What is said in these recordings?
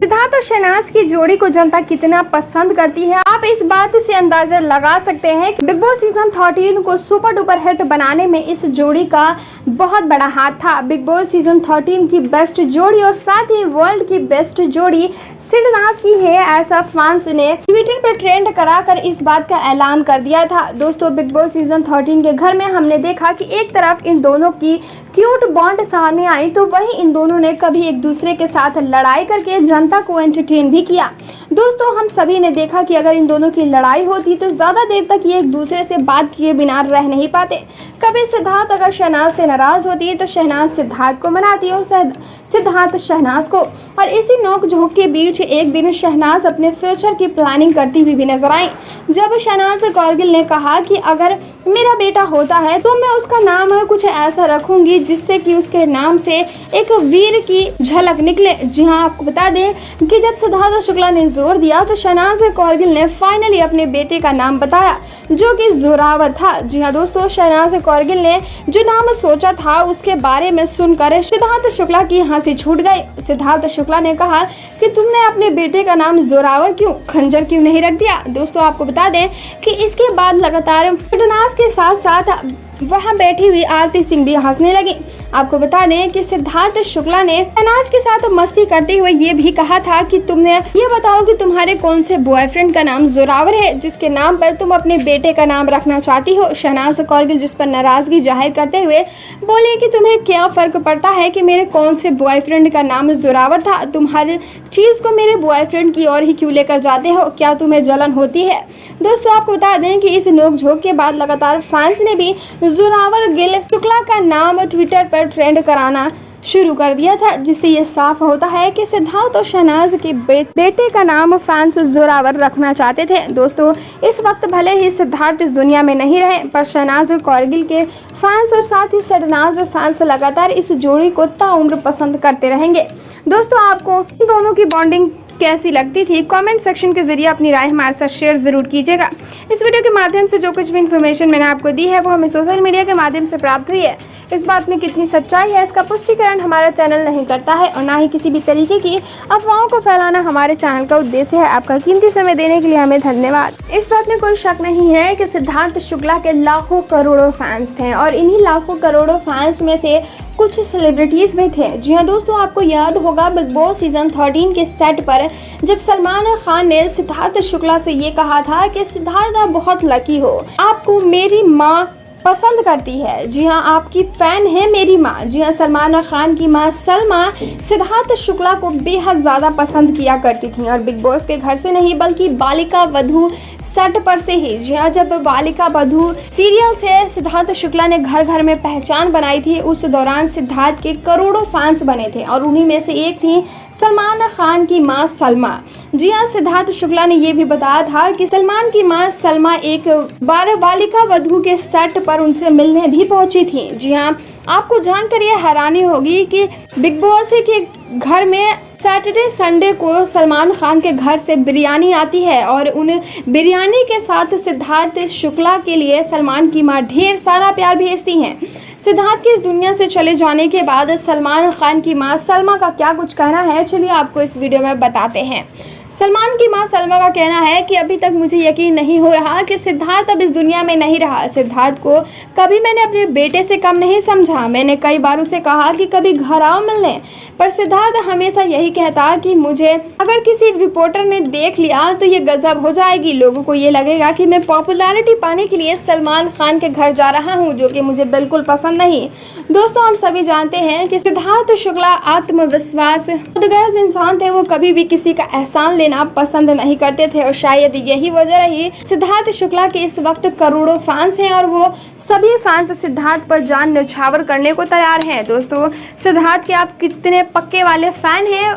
सिद्धार्थ और शहनाज की जोड़ी को जनता कितना पसंद करती है, आप इस बात से अंदाजा लगा सकते हैं कि बिग बॉस सीजन 13 को सुपर डुपर हिट बनाने में इस जोड़ी का बहुत बड़ा हाथ था। बिग बॉस सीजन 13 की बेस्ट जोड़ी और साथ ही वर्ल्ड की बेस्ट जोड़ी सिडनाज की है, ऐसा फैंस ने ट्विटर पर ट्रेंड कराकर इस बात का ऐलान कर दिया था। दोस्तों, बिग बॉस सीजन 13 के घर में हमने देखा कि एक तरफ इन दोनों की क्यूट बॉन्ड सामने आई, तो वहीं इन दोनों ने कभी एक दूसरे के साथ लड़ाई करके जनता को एंटरटेन भी किया। दोस्तों, हम सभी ने देखा कि अगर इन दोनों की लड़ाई होती तो ज्यादा देर तक ये एक दूसरे से बात किए बिना रह नहीं पाते। कभी सिद्धार्थ अगर शहनाज से नाराज होती तो शहनाज सिद्धार्थ को मनाती और सिद्धार्थ शहनाज को, और इसी नोक झोंक के बीच एक दिन शहनाज अपने फ्यूचर की प्लानिंग करती हुई भी नजर आई, जब शहनाज कौरगिल ने कहा कि अगर मेरा बेटा होता है तो मैं उसका नाम कुछ ऐसा रखूंगी जिससे कि उसके नाम से एक वीर की झलक निकले। जी हाँ, आपको बता दें कि जब सिद्धार्थ शुक्ला ने जोर दिया तो शहनाज कौरगिल ने फाइनली अपने बेटे का नाम बताया, जो कि जोरावर था। जी हाँ दोस्तों, शहनाज कौरगिल ने जो नाम सोचा था उसके बारे में सुनकर सिद्धार्थ शुक्ला की हंसी छूट गई। सिद्धार्थ शुक्ला ने कहा कि तुमने अपने बेटे का नाम जोरावर क्यों, खंजर क्यों नहीं रख दिया। दोस्तों, आपको बता दें कि इसके बाद लगातार सिडनाज के साथ साथ वहां बैठी हुई आरती सिंह भी हंसने लगी। आपको बता दें कि सिद्धार्थ शुक्ला ने शहनाज के साथ मस्ती करते हुए ये भी कहा था कि तुमने ये बताओ कि तुम्हारे कौन से बॉयफ्रेंड का नाम जोरावर है जिसके नाम पर तुम अपने बेटे का नाम रखना चाहती हो। शहनाज कौरगिल जिस पर नाराजगी जाहिर करते हुए बोले कि तुम्हें क्या फर्क पड़ता है कि मेरे कौन से बॉयफ्रेंड का नाम जोरावर था, तुम हर चीज को मेरे बॉयफ्रेंड की ओर ही क्यों लेकर जाते हो, क्या तुम्हें जलन होती है। दोस्तों, आपको बता दें कि इस नोकझोंक के बाद लगातार फैंस ने भी जोरावर गिल शुक्ला का नाम ट्विटर पर ट्रेंड कराना शुरू कर दिया था, जिससे ये साफ होता है कि सिद्धार्थ और शहनाज के बेटे का नाम फैंस जोरावर रखना चाहते थे। दोस्तों, इस वक्त भले ही सिद्धार्थ इस दुनिया में नहीं रहे, पर शहनाज कौरगिल के फैंस और साथ ही सिडनाज फैंस लगातार इस जोड़ी को ताउम्र पसंद करते रहेंगे। दोस्तों, आपको इन दोनों की बॉन्डिंग कैसी लगती थी, कमेंट सेक्शन के जरिए अपनी राय हमारे साथ शेयर जरूर कीजिएगा। इस वीडियो के माध्यम से जो कुछ भी इन्फॉर्मेशन मैंने आपको दी है वो हमें सोशल मीडिया के माध्यम से प्राप्त हुई है। इस बात में कितनी सच्चाई है इसका पुष्टिकरण हमारा चैनल नहीं करता है और ना ही किसी भी तरीके की अफवाहों को फैलाना हमारे चैनल का उद्देश्य है। आपका कीमती समय देने के लिए हमें धन्यवाद। इस बात में कोई शक नहीं है कि सिद्धार्थ शुक्ला के लाखों करोड़ों फैंस थे और इन्हीं लाखों करोड़ों फैंस में से कुछ सेलिब्रिटीज भी थे। जी हाँ दोस्तों, आपको याद होगा बिग बॉस सीजन 13 के सेट पर जब सलमान खान ने सिद्धार्थ शुक्ला से ये कहा था कि सिद्धार्थ आप बहुत लकी हो, आपको मेरी माँ पसंद करती है। जी हाँ, आपकी फैन है मेरी माँ। जी हाँ, सलमान खान की माँ सलमा सिद्धार्थ शुक्ला को बेहद ज़्यादा पसंद किया करती थी और बिग बॉस के घर से नहीं बल्कि बालिका वधू सेट पर से ही। जी हाँ, जब बालिका वधू सीरियल से सिद्धार्थ शुक्ला ने घर घर में पहचान बनाई थी, उस दौरान सिद्धार्थ के करोड़ों फैंस बने थे और उन्हीं में से एक थी सलमान खान की माँ सलमा। जी हाँ, सिद्धार्थ शुक्ला ने यह भी बताया था कि सलमान की मां सलमा एक बार बालिका वधू के सेट पर उनसे मिलने भी पहुंची थी। जी हाँ, आपको जानकर यह हैरानी होगी कि बिग बॉस के घर में सैटरडे संडे को सलमान खान के घर से बिरयानी आती है और उन बिरयानी के साथ सिद्धार्थ शुक्ला के लिए सलमान की मां ढेर सारा प्यार भेजती हैं। सिद्धार्थ के इस दुनिया से चले जाने के बाद सलमान खान की मां सलमा का क्या कुछ कहना है, चलिए आपको इस वीडियो में बताते हैं। सलमान की मां सलमा का कहना है कि अभी तक मुझे यकीन नहीं हो रहा कि सिद्धार्थ अब इस दुनिया में नहीं रहा। सिद्धार्थ को कभी मैंने अपने बेटे से कम नहीं समझा। मैंने कई बार उसे कहा कि कभी घर आओ मिलने, पर सिद्धार्थ हमेशा यही कहता कि मुझे अगर किसी रिपोर्टर ने देख लिया तो ये गजब हो जाएगी, लोगों को ये लगेगा कि मैं पॉपुलैरिटी पाने के लिए सलमान खान के घर जा रहा हूँ, जो कि मुझे बिल्कुल पसंद नहीं। दोस्तों, हम सभी जानते हैं कि सिद्धार्थ शुक्ला आत्मविश्वास खुदगर्ज इंसान थे, वो कभी भी किसी का एहसान लेना पसंद नहीं करते थे और शायद यही वजह रही सिद्धार्थ शुक्ला के इस वक्त करोड़ों फैंस हैं और वो सभी फैंस सिद्धार्थ पर जान न्यौछावर करने को तैयार हैं। दोस्तों, सिद्धार्थ के आप कितने पक्के वाले फैन हैं,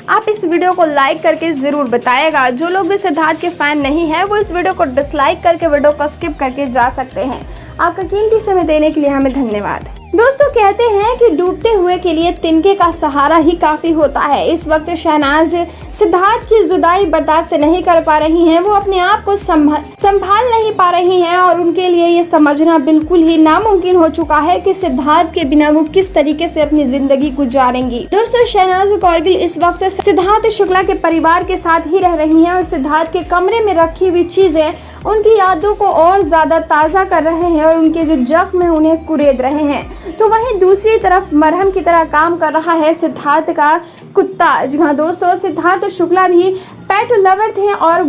आप इस वीडियो को लाइक करके जरूर बताएगा। जो लोग भी सिद्धार्थ के फैन नहीं है वो इस वीडियो को डिसलाइक करके वीडियो को स्किप करके जा सकते हैं। आपका कीमती समय देने के लिए हमें धन्यवाद। दोस्तों कहते हैं कि डूबते हुए के लिए तिनके का सहारा ही काफी होता है। इस वक्त शहनाज सिद्धार्थ की जुदाई बर्दाश्त नहीं कर पा रही हैं, वो अपने आप को संभाल नहीं पा रही हैं और उनके लिए ये समझना बिल्कुल ही नामुमकिन हो चुका है कि सिद्धार्थ के बिना वो किस तरीके से अपनी जिंदगी गुजारेंगी। दोस्तों शहनाज कौरगिल इस वक्त सिद्धार्थ शुक्ला के परिवार के साथ ही रह रही हैं और सिद्धार्थ के कमरे में रखी हुई चीजें उनकी यादों को और ज्यादा ताज़ा कर रहे हैं और उनके जो जख्म है उन्हें कुरेद रहे हैं। तो वहीं दूसरी तरफ मरहम की तरह काम कर रहा है सिद्धार्थ का कुत्ता। जी हाँ दोस्तों, सिद्धार्थ शुक्ला भी पेट लवर थे और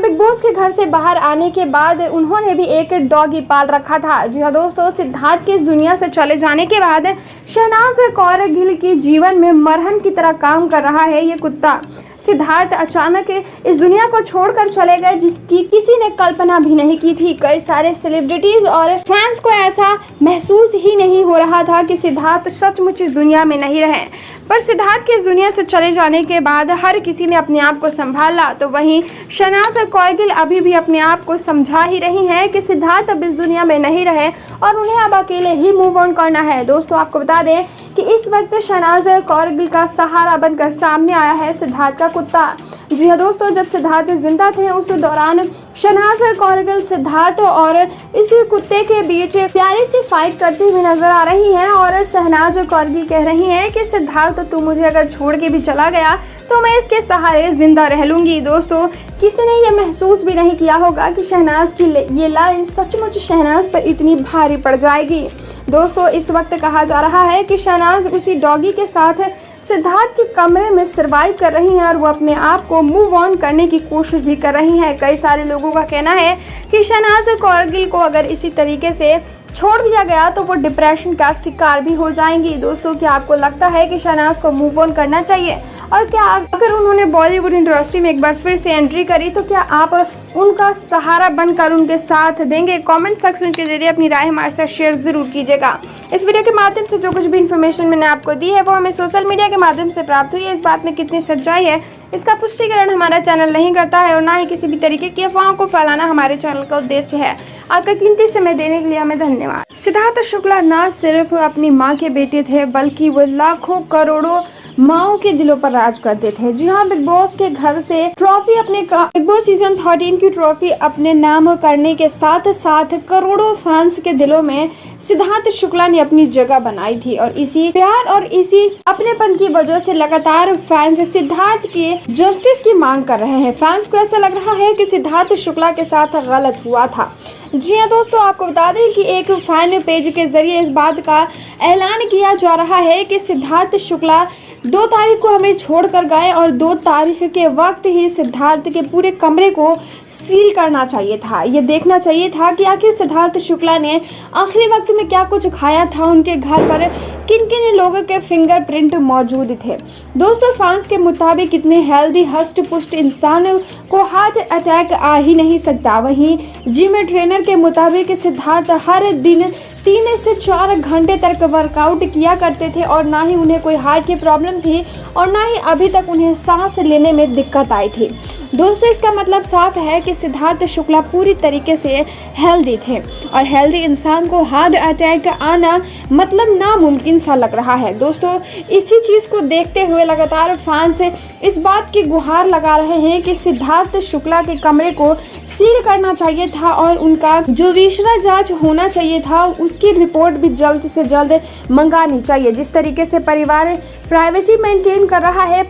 बिग बॉस के घर से बाहर आने के बाद उन्होंने भी एक डॉगी पाल रखा था। जी हाँ दोस्तों, सिद्धार्थ के इस दुनिया से चले जाने के बाद शहनाज कौरगिल के जीवन में मरहम की तरह काम कर रहा है ये कुत्ता। सिद्धार्थ अचानक इस दुनिया को छोड़कर चले गए जिसकी किसी ने कल्पना भी नहीं की थी। कई सारे सेलिब्रिटीज और फैंस को ऐसा महसूस ही नहीं हो रहा था कि सिद्धार्थ सचमुच इस दुनिया में नहीं रहे, पर सिद्धार्थ के इस दुनिया से चले जाने के बाद हर किसी ने अपने आप को संभाला। तो वहीं शहनाज कौरगिल अभी भी अपने आप को समझा ही रही हैं कि सिद्धार्थ अब इस दुनिया में नहीं रहे और उन्हें अब अकेले ही मूव ऑन करना है। दोस्तों आपको बता दें कि इस वक्त शहनाज कौरगिल का सहारा बनकर सामने आया है सिद्धार्थ का कुत्ता। जी हाँ दोस्तों, जब सिद्धार्थ जिंदा थे उस दौरान शहनाज कौरगिल सिद्धार्थ और इस कुत्ते के बीच प्यारी सी फाइट करती हुई नजर आ रही हैं और शहनाज कौरगिल कह रही हैं कि सिद्धार्थ तू मुझे अगर छोड़ के भी चला गया तो मैं इसके सहारे जिंदा रह लूंगी। दोस्तों किसी ने ये महसूस भी नहीं किया होगा कि शहनाज की ये लाइन सचमुच शहनाज पर इतनी भारी पड़ जाएगी। दोस्तों इस वक्त कहा जा रहा है कि शहनाज उसी डॉगी के साथ सिद्धार्थ के कमरे में सर्वाइव कर रही हैं और वो अपने आप को मूव ऑन करने की कोशिश भी कर रही हैं। कई सारे लोगों का कहना है कि शहनाज कौरगिल को अगर इसी तरीके से छोड़ दिया गया तो वो डिप्रेशन का शिकार भी हो जाएंगी। दोस्तों क्या आपको लगता है कि शहनाज को मूव ऑन करना चाहिए, और क्या अगर उन्होंने बॉलीवुड इंडस्ट्री में एक बार फिर से एंट्री करी तो क्या आप उनका सहारा बनकर उनके साथ देंगे? कमेंट सेक्शन के जरिए अपनी राय हमारे साथ शेयर जरूर कीजिएगा। इस वीडियो के माध्यम से जो कुछ भी इन्फॉर्मेशन मैंने आपको दी है वो हमें सोशल मीडिया के माध्यम से प्राप्त हुई है। इस बात में कितनी सच्चाई है इसका पुष्टिकरण हमारा चैनल नहीं करता है और ना ही किसी भी तरीके की अफवाहों को फैलाना हमारे चैनल का उद्देश्य है। आपका कीमती समय देने के लिए हमें धन्यवाद। सिद्धार्थ शुक्ला न सिर्फ अपनी माँ के बेटे थे बल्कि वो लाखों करोड़ों माओ के दिलों पर राज करते थे। जी हाँ, बिग बॉस के घर से ट्रॉफी बिग बॉस सीजन 13 की ट्रॉफी अपने नाम करने के साथ साथ करोड़ों फैंस के दिलों में सिद्धार्थ शुक्ला ने अपनी जगह बनाई थी और इसी प्यार और इसी अपनेपन की वजह से लगातार फैंस सिद्धार्थ के जस्टिस की मांग कर रहे हैं। फैंस को ऐसा लग रहा है कि सिद्धार्थ शुक्ला के साथ गलत हुआ था। जी हाँ दोस्तों, आपको बता दें कि एक फैन पेज के जरिए इस बात का ऐलान किया जा रहा है कि सिद्धार्थ शुक्ला 2 तारीख को हमें छोड़कर गए और 2 तारीख के वक्त ही सिद्धार्थ के पूरे कमरे को सील करना चाहिए था। ये देखना चाहिए था कि आखिर सिद्धार्थ शुक्ला ने आखिरी वक्त में क्या कुछ खाया था, उनके घर पर किन किन लोगों के फिंगरप्रिंट मौजूद थे। दोस्तों फैंस के मुताबिक इतने हेल्दी हष्ट पुष्ट इंसान को हार्ट अटैक आ ही नहीं सकता। वहीं जिम ट्रेनर के मुताबिक सिद्धार्थ हर दिन 3 से 4 घंटे तक वर्कआउट किया करते थे और ना ही उन्हें कोई हार्ट की प्रॉब्लम थी और ना ही अभी तक उन्हें सांस लेने में दिक्कत आई थी। दोस्तों इसका मतलब साफ है कि सिद्धार्थ शुक्ला पूरी तरीके से हेल्दी थे और हेल्दी इंसान को हार्ट अटैक आना मतलब नामुमकिन सा लग रहा है। दोस्तों इसी चीज़ को देखते हुए लगातार फैंस इस बात की गुहार लगा रहे हैं कि सिद्धार्थ शुक्ला के कमरे को सील करना चाहिए था और उनका जो विशेषज्ञ जांच होना चाहिए था उसकी रिपोर्ट भी जल्द से जल्द मंगानी चाहिए। जिस तरीके से परिवार प्राइवेसी मेंटेन कर रहा है,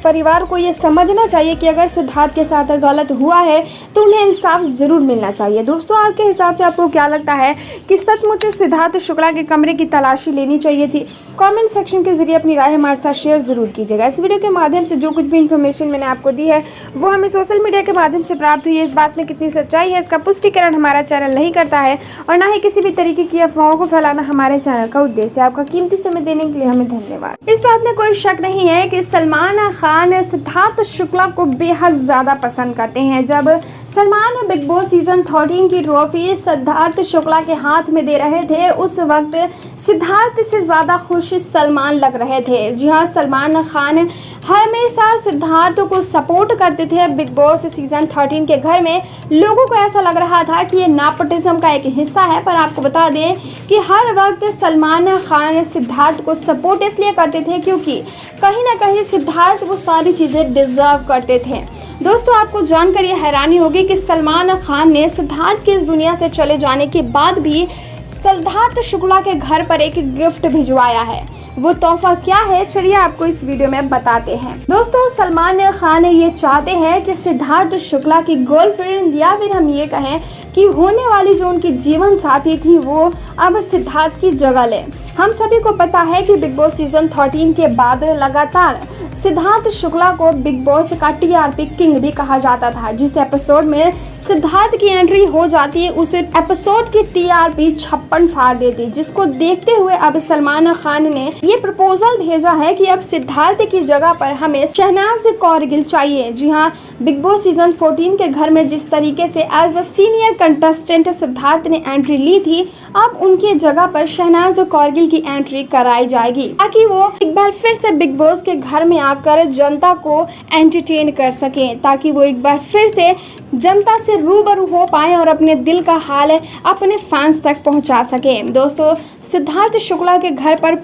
परिवार को ये समझना चाहिए कि अगर सिद्धार्थ के साथ गलत हुआ है तो उन्हें इंसाफ जरूर मिलना चाहिए। दोस्तों आपके हिसाब से आपको क्या लगता है कि सचमुच सिद्धार्थ शुक्ला के कमरे की तलाशी लेनी चाहिए थी? कमेंट सेक्शन के जरिए अपनी राय हमारे साथ शेयर जरूर कीजिएगा। इस वीडियो के माध्यम से जो कुछ भी इन्फॉर्मेशन मैंने आपको दी है वो हमें सोशल मीडिया के माध्यम से प्राप्त हुई है। इस बात में कितनी सच्चाई है इसका पुष्टिकरण हमारा चैनल नहीं करता है और ना ही किसी भी तरीके की अफवाहों को फैलाना हमारे चैनल का उद्देश्य है। आपका कीमती समय देने के लिए हमें धन्यवाद। इस बात में कोई शक नहीं है कि सलमान खान सिद्धार्थ शुक्ला को बेहद ज्यादा पसंद करते हैं। जब सलमान बिग बॉस सीजन 13 की ट्रॉफी सिद्धार्थ शुक्ला के हाथ में दे रहे थे उस वक्त सिद्धार्थ से ज्यादा खुश सलमान लग रहे थे। जी हाँ, सलमान खान हमेशा सिद्धार्थ को सपोर्ट करते थे। बिग बॉस सीजन 13 के घर में लोगों को ऐसा लग रहा था कि ये नेपोटिज्म का एक हिस्सा है, पर आपको बता दें कि हर वक्त सलमान खान सिद्धार्थ को सपोर्ट इसलिए करते थे क्योंकि कहीं ना कहीं सिद्धार्थ वो सारी चीज़ें डिजर्व करते थे। दोस्तों, आपको जानकर ये हैरानी होगी कि सलमान खान ने सिद्धार्थ के इस दुनिया से चले जाने के बाद भी सिद्धार्थ शुक्ला के घर पर एक गिफ्ट भिजवाया है। वो तोहफा क्या है, चलिए आपको इस वीडियो में बताते हैं। दोस्तों, सलमान खान ये चाहते हैं कि सिद्धार्थ शुक्ला की गर्लफ्रेंड या फिर हम ये कहें कि होने वाली जो उनकी जीवन साथी थी वो अब सिद्धार्थ की जगह ले। हम सभी को पता है कि बिग बॉस सीजन 13 के बाद लगातार सिद्धार्थ शुक्ला को बिग बॉस का टीआरपी किंग भी कहा जाता था। जिस एपिसोड में सिद्धार्थ की एंट्री हो जाती है उस एपिसोड की टीआरपी 56 फाड़ देती, जिसको देखते हुए अब सलमान खान ने ये प्रपोजल भेजा है कि अब सिद्धार्थ की जगह पर हमें शहनाज कौरगिल चाहिए। जी हाँ, बिग बॉस सीजन 14 के घर में जिस तरीके से as a senior contestant Siddharth ने एंट्री ली थी, अब उनके जगह पर शहनाज कौरगिल की एंट्री कराई जाएगी ताकि वो एक बार फिर से बिग बॉस के घर में आकर जनता को एंटरटेन कर सकें, ताकि वो एक बार फिर से जनता से रूबरू हो पाए और अपने दिल का हाल अपने फैंस तक पहुंचा सकें। दोस्तों, सिद्धार्थ शुक्ला के घर पर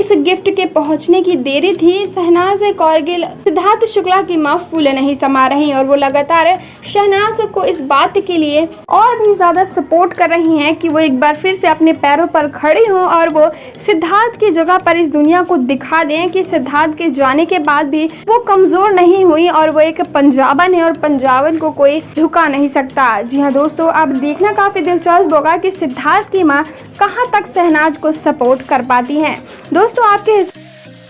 इस गिफ्ट के पहुंचने की देरी थी। शहनाज कौरगिल सिद्धार्थ शुक्ला की मां फूले नहीं समा रही और वो लगातार शहनाज को इस बात के लिए और भी ज्यादा सपोर्ट कर रही हैं कि वो एक बार फिर से अपने पैरों पर खड़ी हो और वो सिद्धार्थ की जगह पर इस दुनिया को दिखा दें कि सिद्धार्थ के जाने के बाद भी वो कमजोर नहीं हुई और वो एक पंजाबन है और पंजाबन को कोई झुका नहीं सकता। जी हाँ दोस्तों, अब देखना काफी दिलचस्प होगा कि सिद्धार्थ की मां कहां तक शहनाज को सपोर्ट कर पाती हैं। दोस्तों, आपके